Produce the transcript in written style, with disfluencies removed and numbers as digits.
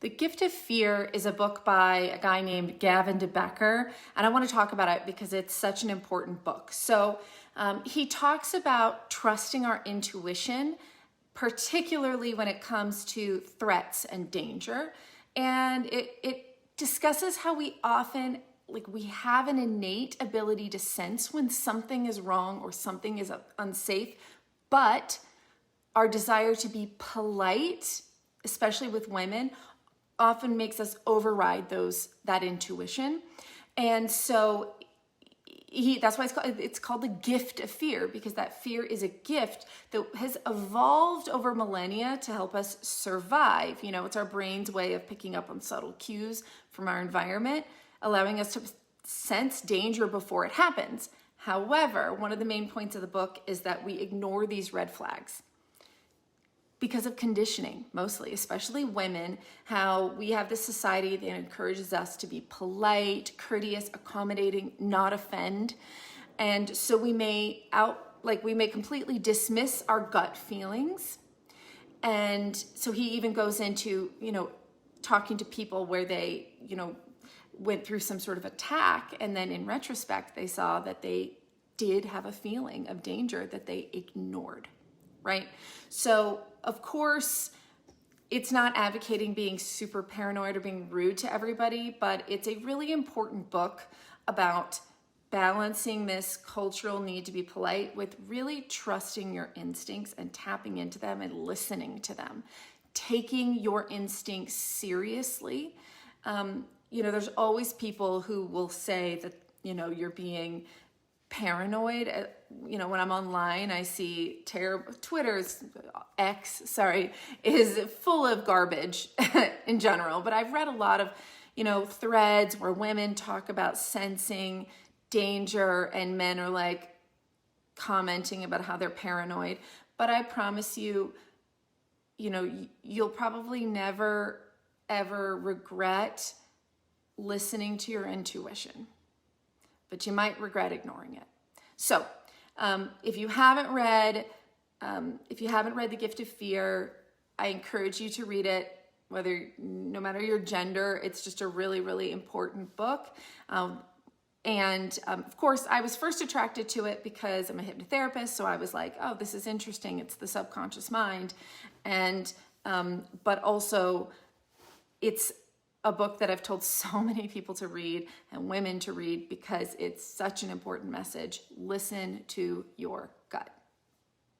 The Gift of Fear is a book by a guy named Gavin de Becker, and I want to talk about it because it's such an important book. So he talks about trusting our intuition, particularly when it comes to threats and danger. And it discusses how we often, we have an innate ability to sense when something is wrong or something is unsafe, but our desire to be polite, especially with women, often makes us override that intuition. And so that's why it's called the gift of fear, because that fear is a gift that has evolved over millennia to help us survive. It's our brain's way of picking up on subtle cues from our environment, allowing us to sense danger before it happens. However, one of the main points of the book is that we ignore these red flags because of conditioning, mostly, especially women, how we have this society that encourages us to be polite, courteous, accommodating, not offend. And so we may completely dismiss our gut feelings. And so he even goes into, talking to people where they, went through some sort of attack. And then in retrospect, they saw that they did have a feeling of danger that they ignored, right? So of course, it's not advocating being super paranoid or being rude to everybody, but it's a really important book about balancing this cultural need to be polite with really trusting your instincts and tapping into them and listening to them, taking your instincts seriously. There's always people who will say that, you're being paranoid. When I'm online, I see Twitter's is full of garbage in general, but I've read a lot of, threads where women talk about sensing danger and men are commenting about how they're paranoid. But I promise you, you'll probably never, ever regret listening to your intuition, but you might regret ignoring it. So if you haven't read The Gift of Fear, I encourage you to read it, no matter your gender. It's just a really, really important book. Of course, I was first attracted to it because I'm a hypnotherapist. So I was like, oh, this is interesting. It's the subconscious mind. But also it's a book that I've told so many people to read and women to read because it's such an important message. Listen to your gut.